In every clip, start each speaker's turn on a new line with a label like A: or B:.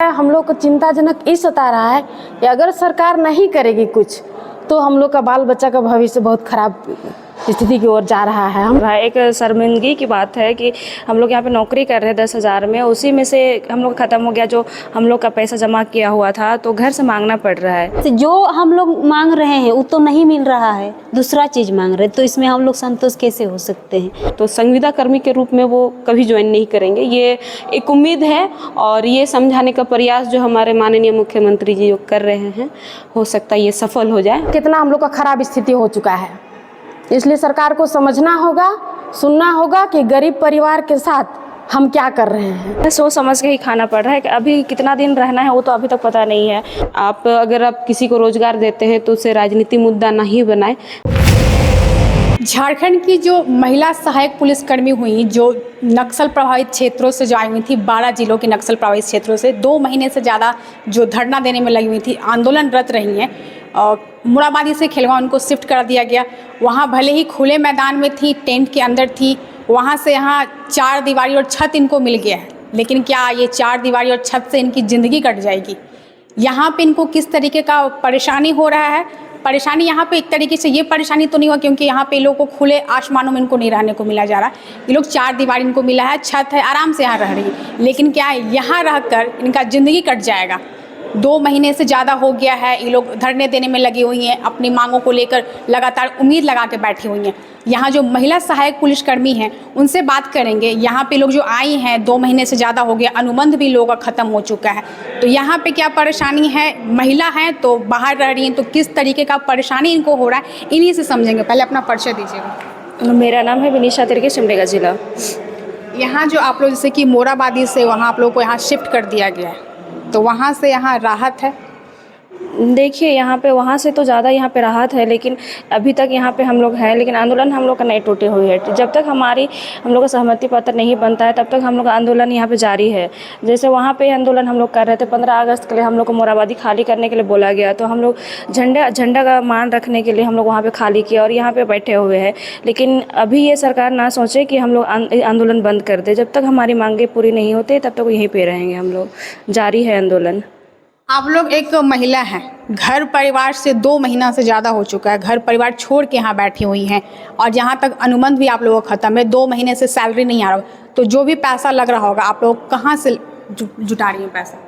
A: हम लोग को चिंताजनक इस सता रहा है कि अगर सरकार नहीं करेगी कुछ तो हम लोग का बाल बच्चा का भविष्य बहुत खराब स्थिति की ओर जा रहा है। हम
B: एक शर्मिंदगी की बात है कि हम लोग यहाँ पे नौकरी कर रहे हैं 10,000 में, उसी में से हम लोग ख़त्म हो गया जो हम लोग का पैसा जमा किया हुआ था, तो घर से मांगना पड़ रहा है।
C: जो हम लोग मांग रहे हैं वो तो नहीं मिल रहा है, दूसरा चीज़ मांग रहे हैं, तो इसमें हम लोग संतोष कैसे हो सकते हैं।
D: तो संविदा कर्मी के रूप में वो कभी ज्वाइन नहीं करेंगे, ये एक उम्मीद है। और ये समझाने का प्रयास जो हमारे माननीय मुख्यमंत्री जी कर रहे हैं, हो सकता है ये सफल हो जाए।
A: कितना हम लोग का खराब स्थिति हो चुका है, इसलिए सरकार को समझना होगा, सुनना होगा कि गरीब परिवार के साथ हम क्या कर रहे हैं।
B: सोच समझ के ही खाना पड़ रहा है कि अभी कितना दिन रहना है वो तो अभी तक पता नहीं है।
D: अगर आप किसी को रोजगार देते हैं तो उसे राजनीति मुद्दा नहीं बनाए।
E: झारखंड की जो महिला सहायक पुलिसकर्मी हुई, जो नक्सल प्रभावित क्षेत्रों से जो आई हुई थी, 12 जिलों के नक्सल प्रभावित क्षेत्रों से 2 महीने से ज़्यादा जो धरना देने में लगी हुई थी, आंदोलनरत रही हैं। मुराबादी से खिलवा उनको शिफ्ट कर दिया गया। वहाँ भले ही खुले मैदान में थी, टेंट के अंदर थी, वहाँ से यहाँ 4 दीवारी और छत इनको मिल गया है, लेकिन क्या ये 4 दीवारी और छत से इनकी ज़िंदगी कट जाएगी? यहाँ पे इनको किस तरीके का परेशानी हो रहा है? परेशानी यहाँ पे एक तरीके से ये परेशानी तो नहीं हुआ, क्योंकि यहाँ पे लोगों को खुले आसमानों में इनको नहीं रहने को मिला जा रहा। ये लोग 4 दीवार इनको मिला है, छत है, आराम से यहाँ रह रही है, लेकिन क्या है, यहाँ रहकर इनका ज़िंदगी कट जाएगा। 2 महीने से ज़्यादा हो गया है, ये लोग धरने देने में लगी हुई हैं, अपनी मांगों को लेकर लगातार उम्मीद लगा के बैठी हुई हैं। यहाँ जो महिला सहायक पुलिसकर्मी हैं उनसे बात करेंगे। यहाँ पे लोग जो आई हैं, 2 महीने से ज़्यादा हो गया, अनुबंध भी लोगों का ख़त्म हो चुका है, तो यहाँ पे क्या परेशानी है? महिला हैं तो बाहर रह रही हैं, तो किस तरीके का परेशानी इनको हो रहा है, इन्हीं से समझेंगे। पहले अपना परिचय दीजिएगा।
B: मेरा नाम है विनीशा तिर्की, सिमडेगा जिला।
E: यहाँ जो आप लोग जैसे कि मोराबादी से वहाँ आप लोग को यहाँ शिफ्ट कर दिया गया है, तो वहाँ से यहाँ राहत है?
B: देखिए यहाँ पे वहाँ से तो ज़्यादा यहाँ पे राहत है, लेकिन अभी तक यहाँ पे हम लोग हैं, लेकिन आंदोलन हम लोग का नहीं टूटे हुए है। जब तक हम लोग का सहमति पत्र नहीं बनता है तब तक हम लोग का आंदोलन यहाँ पे जारी है। जैसे वहाँ पे आंदोलन हम लोग कर रहे थे, 15 अगस्त के लिए हम लोग को मोराबादी खाली करने के लिए बोला गया, तो हम लोग झंडा का मान रखने के लिए हम लोग वहाँ पर खाली किया और यहाँ पर बैठे हुए हैं। लेकिन अभी ये सरकार ना सोचे कि हम लोग आंदोलन बंद कर दे, जब तक हमारी मांगें पूरी नहीं होती तब तक यहीं पर रहेंगे हम लोग, जारी है आंदोलन।
E: आप लोग एक महिला हैं, घर परिवार से 2 महीना से ज़्यादा हो चुका है, घर परिवार छोड़ के यहाँ बैठी हुई हैं, और यहाँ तक अनुबंध भी आप लोगों का ख़त्म है, 2 महीने से सैलरी नहीं आ रहा, तो जो भी पैसा लग रहा होगा आप लोग कहाँ से जुटा रही हैं पैसा?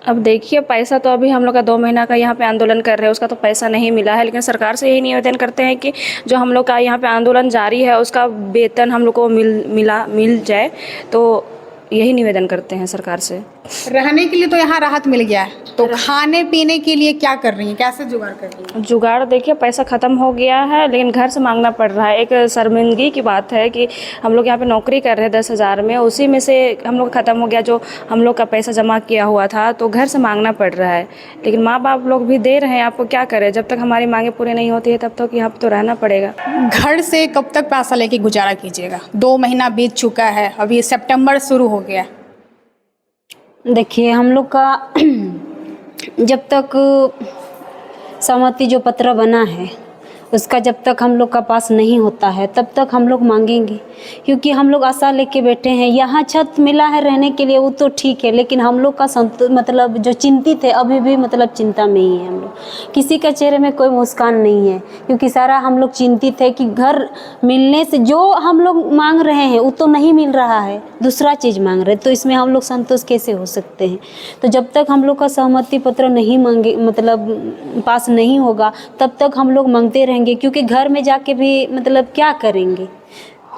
B: अब देखिए, पैसा तो अभी हम लोग का 2 महीना का यहाँ पे आंदोलन कर रहे हैं, उसका तो पैसा नहीं मिला है, लेकिन सरकार से यही निवेदन करते हैं कि जो हम लोग का यहाँ पे आंदोलन जारी है उसका वेतन हम लोग को मिल जाए, तो यही निवेदन करते हैं सरकार से।
E: रहने के लिए तो यहाँ राहत मिल गया है, तो खाने पीने के लिए क्या कर रही हैं, कैसे जुगाड़ कर रही हैं?
B: जुगाड़ देखिए, पैसा ख़त्म हो गया है, लेकिन घर से मांगना पड़ रहा है। एक शर्मिंदगी की बात है कि हम लोग यहाँ पे नौकरी कर रहे हैं 10,000 में, उसी में से हम लोग ख़त्म हो गया जो हम लोग का पैसा जमा किया हुआ था, तो घर से मांगना पड़ रहा है। लेकिन माँ बाप लोग भी दे रहे हैं, आपको क्या करें, जब तक हमारी मांगें पूरी नहीं होती है तब तक यहाँ पर तो रहना पड़ेगा।
E: घर से कब तक पैसा लेके गुजारा कीजिएगा? 2 महीना बीत चुका है, अभी सितंबर शुरू हो गया।
C: देखिए, हम लोग का जब तक सहमति जो पत्र बना है उसका जब तक हम लोग का पास नहीं होता है तब तक हम लोग मांगेंगे, क्योंकि हम लोग आशा लेके बैठे हैं। यहाँ छत मिला है रहने के लिए, वो तो ठीक है, लेकिन हम लोग का मतलब जो चिंतित है, अभी भी मतलब चिंता में ही है हम लोग। किसी का चेहरे में कोई मुस्कान नहीं है, क्योंकि सारा हम लोग चिंतित है कि घर मिलने से जो हम लोग मांग रहे हैं वो तो नहीं मिल रहा है, दूसरा चीज़ मांग रहे हैं, तो इसमें हम लोग संतोष कैसे हो सकते हैं। तो जब तक हम लोग का सहमति पत्र नहीं मांगे मतलब पास नहीं होगा तब तक हम लोग मांगते रहेंगे, क्योंकि घर में जाके भी मतलब क्या करेंगे।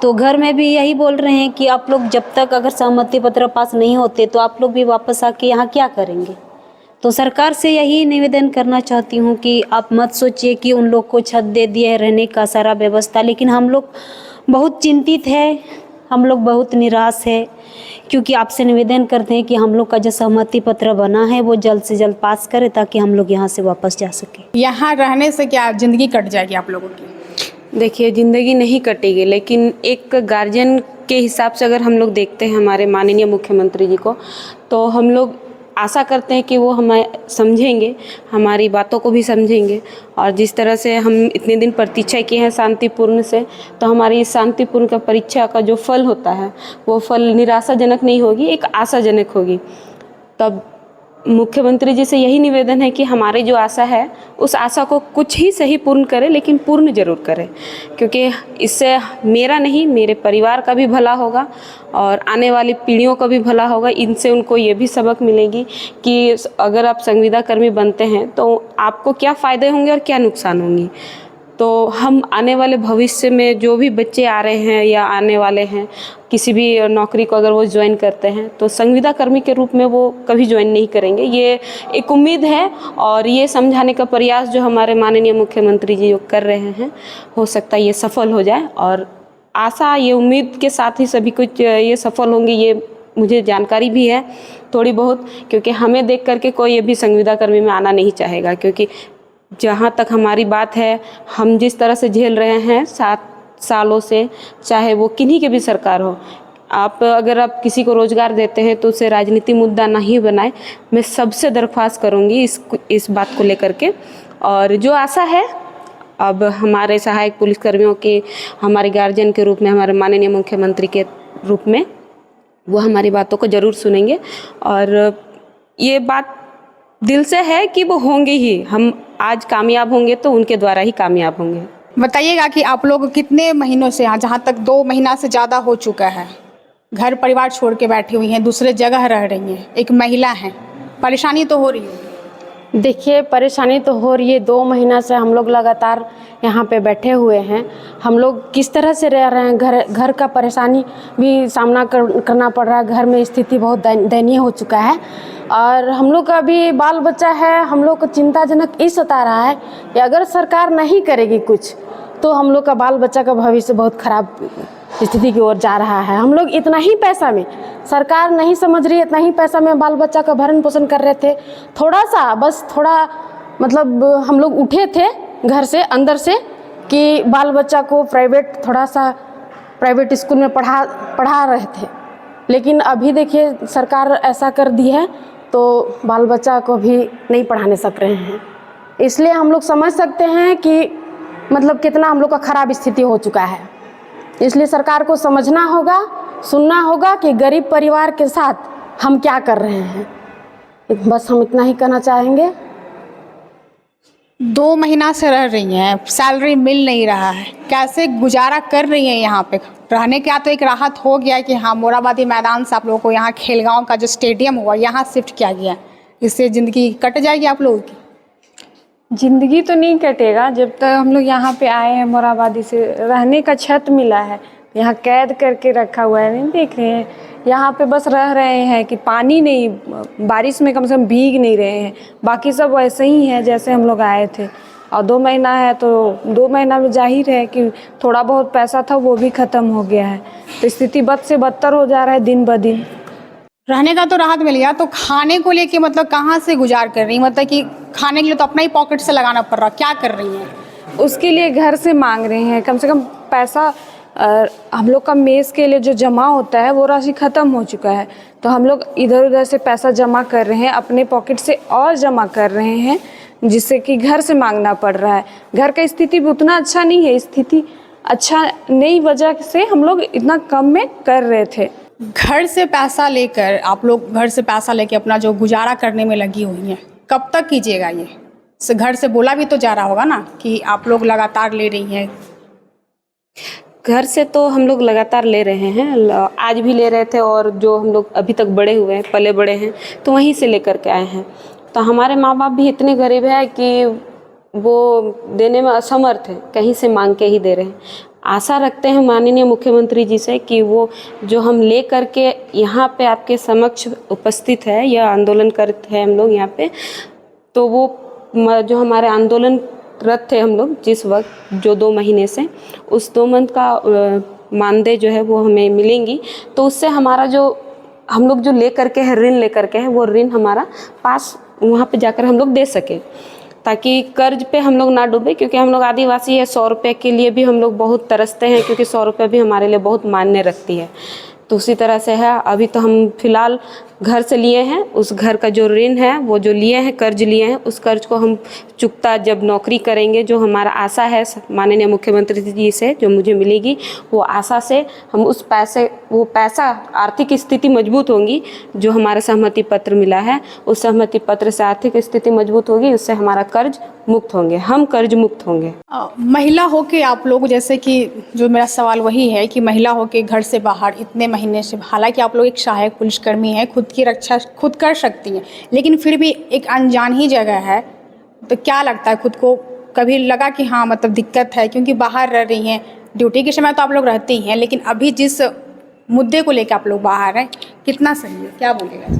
C: तो घर में भी यही बोल रहे हैं कि आप लोग जब तक अगर सहमति पत्र पास नहीं होते तो आप लोग भी वापस आके यहाँ क्या करेंगे। तो सरकार से यही निवेदन करना चाहती हूँ कि आप मत सोचिए कि उन लोग को छत दे दिया है, रहने का सारा व्यवस्था, लेकिन हम लोग बहुत चिंतित है, हम लोग बहुत निराश है, क्योंकि आपसे निवेदन करते हैं कि हम लोग का जो सहमति पत्र बना है वो जल्द से जल्द पास करें ताकि हम लोग यहाँ से वापस जा सकें।
E: यहाँ रहने से क्या ज़िंदगी कट जाएगी आप लोगों की?
D: देखिए, ज़िंदगी नहीं कटेगी, लेकिन एक गार्जियन के हिसाब से अगर हम लोग देखते हैं हमारे माननीय मुख्यमंत्री जी को, तो हम लोग आशा करते हैं कि वो हमें समझेंगे, हमारी बातों को भी समझेंगे, और जिस तरह से हम इतने दिन प्रतीक्षा किए हैं शांतिपूर्ण से, तो हमारी इस शांतिपूर्ण का परीक्षा का जो फल होता है वो फल निराशाजनक नहीं होगी, एक आशाजनक होगी। तब मुख्यमंत्री जी से यही निवेदन है कि हमारी जो आशा है उस आशा को कुछ ही सही पूर्ण करें, लेकिन पूर्ण ज़रूर करें, क्योंकि इससे मेरा नहीं मेरे परिवार का भी भला होगा और आने वाली पीढ़ियों का भी भला होगा। इनसे उनको ये भी सबक मिलेगी कि अगर आप संविदा कर्मी बनते हैं तो आपको क्या फ़ायदे होंगे और क्या नुकसान होंगे। तो हम आने वाले भविष्य में जो भी बच्चे आ रहे हैं या आने वाले हैं, किसी भी नौकरी को अगर वो ज्वाइन करते हैं तो संविदा कर्मी के रूप में वो कभी ज्वाइन नहीं करेंगे। ये एक उम्मीद है और ये समझाने का प्रयास जो हमारे माननीय मुख्यमंत्री जी कर रहे हैं, हो सकता है ये सफल हो जाए। और आशा ये उम्मीद के साथ ही सभी कुछ ये सफल होंगे, ये मुझे जानकारी भी है थोड़ी बहुत, क्योंकि हमें देख करके कोई ये भी संविदा कर्मी में आना नहीं चाहेगा। क्योंकि जहाँ तक हमारी बात है, हम जिस तरह से झेल रहे हैं 7 सालों से, चाहे वो किन्हीं के भी सरकार हो, अगर आप किसी को रोज़गार देते हैं तो उसे राजनीति मुद्दा नहीं बनाए। मैं सबसे दरख्वास्त करूँगी इस बात को लेकर के। और जो आशा है अब हमारे सहायक पुलिसकर्मियों की, हमारे गार्जियन के रूप में, हमारे माननीय मुख्यमंत्री के रूप में, वो हमारी बातों को ज़रूर सुनेंगे। और ये बात दिल से है कि वो होंगे ही, हम आज कामयाब होंगे तो उनके द्वारा ही कामयाब होंगे।
E: बताइएगा कि आप लोग कितने महीनों से यहाँ, जहाँ तक 2 महीना से ज़्यादा हो चुका है, घर परिवार छोड़ के बैठी हुई हैं, दूसरे जगह रह रही हैं, एक महिला हैं, परेशानी तो हो रही है?
A: देखिए, परेशानी तो हो रही है। 2 महीना से हम लोग लगातार यहाँ पे बैठे हुए हैं। हम लोग किस तरह से रह रहे हैं, घर का परेशानी भी सामना करना पड़ रहा है। घर में स्थिति बहुत दयनीय हो चुका है और हम लोग का भी बाल बच्चा है। हम लोग को चिंताजनक ये सता रहा है कि अगर सरकार नहीं करेगी कुछ तो हम लोग का बाल बच्चा का भविष्य बहुत खराब स्थिति की ओर जा रहा है। हम लोग इतना ही पैसा में, सरकार नहीं समझ रही, इतना ही पैसा में बाल बच्चा का भरण पोषण कर रहे थे। थोड़ा मतलब हम लोग उठे थे घर से, अंदर से, कि बाल बच्चा को प्राइवेट स्कूल में पढ़ा रहे थे। लेकिन अभी देखिए सरकार ऐसा कर दी है तो बाल बच्चा को भी नहीं पढ़ाने सक रहे हैं। इसलिए हम लोग समझ सकते हैं कि मतलब कितना हम लोग का खराब स्थिति हो चुका है। इसलिए सरकार को समझना होगा, सुनना होगा कि गरीब परिवार के साथ हम क्या कर रहे हैं। बस हम इतना ही कहना चाहेंगे।
E: 2 महीना से रह रही हैं, सैलरी मिल नहीं रहा है, कैसे गुजारा कर रही हैं? यहाँ पे रहने का तो एक राहत हो गया कि हाँ, मोराबादी मैदान से आप लोगों को यहाँ खेलगांव का जो स्टेडियम हुआ यहाँ शिफ्ट किया गया, इससे ज़िंदगी कट जाएगी आप लोगों की?
B: ज़िंदगी तो नहीं कटेगा। जब तक हम लोग यहाँ पे आए हैं मोराबादी से, रहने का छत मिला है, यहाँ कैद करके रखा हुआ है, नहीं देख रहे हैं। यहाँ पे बस रह रहे हैं कि पानी नहीं, बारिश में कम से कम भीग नहीं रहे हैं। बाकी सब वैसे ही है जैसे हम लोग आए थे। और 2 महीना है तो 2 महीना में जाहिर है कि थोड़ा बहुत पैसा था वो भी ख़त्म हो गया है। तो स्थिति बद से बदतर हो जा रहा है दिन ब दिन।
E: रहने का तो राहत मिल गया, तो खाने को लेके मतलब कहाँ से गुजार कर रही? मतलब कि खाने के लिए तो अपना ही पॉकेट से लगाना पड़ रहा, क्या कर रही हैं?
B: उसके लिए घर से मांग रहे हैं कम से कम पैसा। हम लोग का मेस के लिए जो जमा होता है वो राशि ख़त्म हो चुका है, तो हम लोग इधर उधर से पैसा जमा कर रहे हैं, अपने पॉकेट से और जमा कर रहे हैं, जिससे कि घर से मांगना पड़ रहा है। घर का स्थिति भी उतना अच्छा नहीं है, स्थिति अच्छा नहीं वजह से हम लोग इतना कम में कर रहे थे।
E: घर से पैसा लेकर आप लोग अपना जो गुजारा करने में लगी हुई हैं, कब तक कीजिएगा ये? घर से बोला भी तो जा रहा होगा ना कि आप लोग लगातार ले रही हैं।
D: घर से तो हम लोग लगातार ले रहे हैं, आज भी ले रहे थे, और जो हम लोग अभी तक बड़े हुए हैं, पले बड़े हैं, तो वहीं से लेकर के आए हैं। तो हमारे माँ बाप भी इतने गरीब हैं कि वो देने में असमर्थ है, कहीं से मांग के ही दे रहे हैं। आशा रखते हैं माननीय मुख्यमंत्री जी से कि वो जो हम ले करके यहाँ पे आपके समक्ष उपस्थित है या आंदोलन करते हैं हम लोग यहाँ पे, तो वो जो हमारे आंदोलन रत थे हम लोग जिस वक्त, जो 2 महीने से, उस 2 मंथ का मानदेय जो है वो हमें मिलेंगी। तो उससे हमारा जो हम लोग जो ले करके है, ऋण ले करके है, वो ऋण हमारा पास वहाँ पे जाकर हम लोग दे सके, ताकि कर्ज पे हम लोग ना डूबे। क्योंकि हम लोग आदिवासी है, 100 रुपये के लिए भी हम लोग बहुत तरसते हैं, क्योंकि 100 रुपये भी हमारे लिए बहुत मायने रखती है। तो उसी तरह से है। अभी तो हम फिलहाल घर से लिए हैं, उस घर का जो ऋण है वो जो लिए हैं, कर्ज लिए हैं, उस कर्ज को हम चुकता जब नौकरी करेंगे, जो हमारा आशा है माननीय मुख्यमंत्री जी से जो मुझे मिलेगी, वो आशा से हम उस वो पैसा आर्थिक स्थिति मजबूत होंगी, जो हमारा सहमति पत्र मिला है उस सहमति पत्र से आर्थिक स्थिति मजबूत होगी, उससे हमारा कर्ज मुक्त होंगे, हम कर्ज मुक्त होंगे।
E: महिला हो के आप लोग, जैसे कि जो मेरा सवाल वही है कि महिला हो के घर से बाहर इतने महीने से, हालांकि आप लोग एक सहायक पुलिसकर्मी हैं, खुद की रक्षा खुद कर सकती हैं, लेकिन फिर भी एक अनजान ही जगह है, तो क्या लगता है खुद को कभी लगा कि हाँ मतलब दिक्कत है, क्योंकि बाहर रह रही हैं, ड्यूटी के समय तो आप लोग रहते ही हैं, लेकिन अभी जिस मुद्दे को लेकर आप लोग बाहर हैं, कितना सही है, क्या बोलेगा?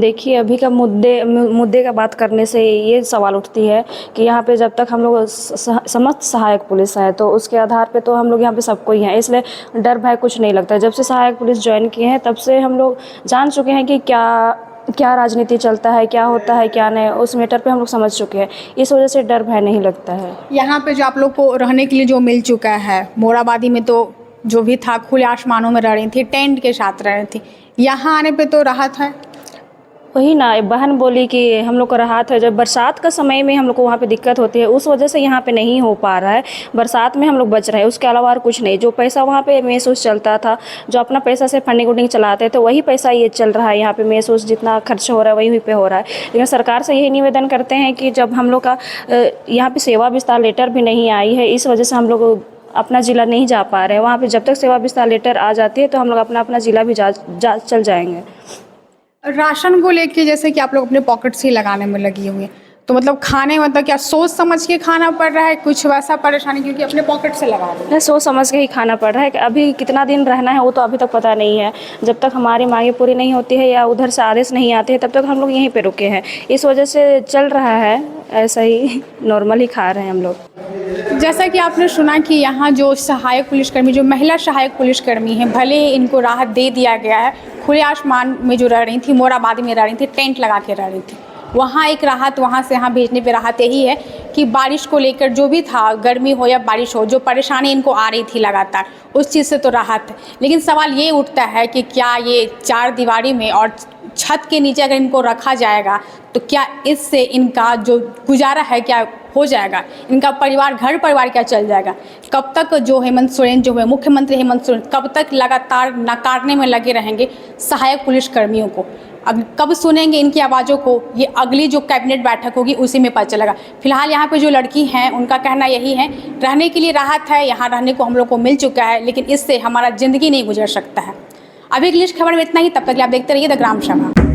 B: देखिए, अभी का मुद्दे का बात करने से ये सवाल उठती है कि यहाँ पे जब तक हम लोग समस्त सहायक पुलिस है तो उसके आधार पे तो हम लोग यहाँ पे सबको ही हैं, इसलिए डर भय कुछ नहीं लगता। जब से सहायक पुलिस ज्वाइन किए हैं तब से हम लोग जान चुके हैं कि क्या राजनीति चलता है, क्या होता है, क्या नहीं, उस मैटर पे हम लोग समझ चुके हैं, इस वजह से डर भय नहीं लगता है।
E: यहाँ पे जो आप लोग को रहने के लिए जो मिल चुका है, मोराबादी में तो जो भी था खुले आसमानों में रह रही थी, टेंट के साथ रह रही थी, यहाँ आने पे तो राहत है।
B: वही ना, बहन बोली कि हम लोग को राहत है, जब बरसात का समय में हम लोग को वहाँ पे दिक्कत होती है, उस वजह से यहाँ पे नहीं हो पा रहा है, बरसात में हम लोग बच रहे हैं, उसके अलावा और कुछ नहीं। जो पैसा वहाँ पे महसूस चलता था, जो अपना पैसा से फंडिंग वंडिंग चलाते थे, वही पैसा ये चल रहा है यहाँ पे, महसूस जितना खर्च हो रहा है वही पे हो रहा है। लेकिन सरकार से यही निवेदन करते हैं कि जब हम लोग का यहाँ पर सेवा विस्तार लेटर भी नहीं आई है, इस वजह से हम लोग अपना ज़िला नहीं जा पा रहे हैं, वहाँ पर जब तक सेवा विस्तार लेटर आ जाती है तो हम लोग अपना ज़िला भी चल जाएंगे।
E: राशन को लेके जैसे कि आप लोग अपने पॉकेट से ही लगाने में लगी हुई हैं, तो मतलब खाने मतलब क्या सोच समझ के खाना पड़ रहा है, कुछ वैसा परेशानी, क्योंकि अपने पॉकेट से लगा रहे हैं?
B: सोच समझ के ही खाना पड़ रहा है। अभी कितना दिन रहना है वो तो अभी तक पता नहीं है, जब तक हमारी मांगे पूरी नहीं होती है या उधर से आदेश नहीं आते हैं तब तक हम लोग यहीं पे रुके हैं, इस वजह से चल रहा है, ऐसा ही नॉर्मल ही खा रहे हैं हम लोग।
E: जैसा कि आपने सुना कि यहाँ जो सहायक पुलिसकर्मी, जो महिला सहायक पुलिसकर्मी हैं, भले ही इनको राहत दे दिया गया है, खुले आसमान में जो रह रही थी, मोराबादी में रह रही थी, टेंट लगा के रह रही थी, वहाँ एक राहत, वहाँ से यहाँ भेजने पे राहत यही है कि बारिश को लेकर जो भी था, गर्मी हो या बारिश हो, जो परेशानी इनको आ रही थी लगातार, उस चीज़ से तो राहत है। लेकिन सवाल ये उठता है कि क्या ये चार दीवारी में और छत के नीचे अगर इनको रखा जाएगा तो क्या इससे इनका जो गुजारा है क्या हो जाएगा, इनका परिवार, घर परिवार क्या चल जाएगा? कब तक जो हेमंत सोरेन जो है मुख्यमंत्री हेमंत सोरेन कब तक लगातार नकारने में लगे रहेंगे सहायक पुलिसकर्मियों को? अब कब सुनेंगे इनकी आवाज़ों को, ये अगली जो कैबिनेट बैठक होगी उसी में पता चलेगा। फिलहाल यहाँ पे जो लड़की हैं उनका कहना यही है, रहने के लिए राहत है, यहाँ रहने को हम लोग को मिल चुका है, लेकिन इससे हमारा ज़िंदगी नहीं गुजर सकता है। अभी अगली खबर में इतना ही, तब तक आप देखते रहिए द ग्राम सभा।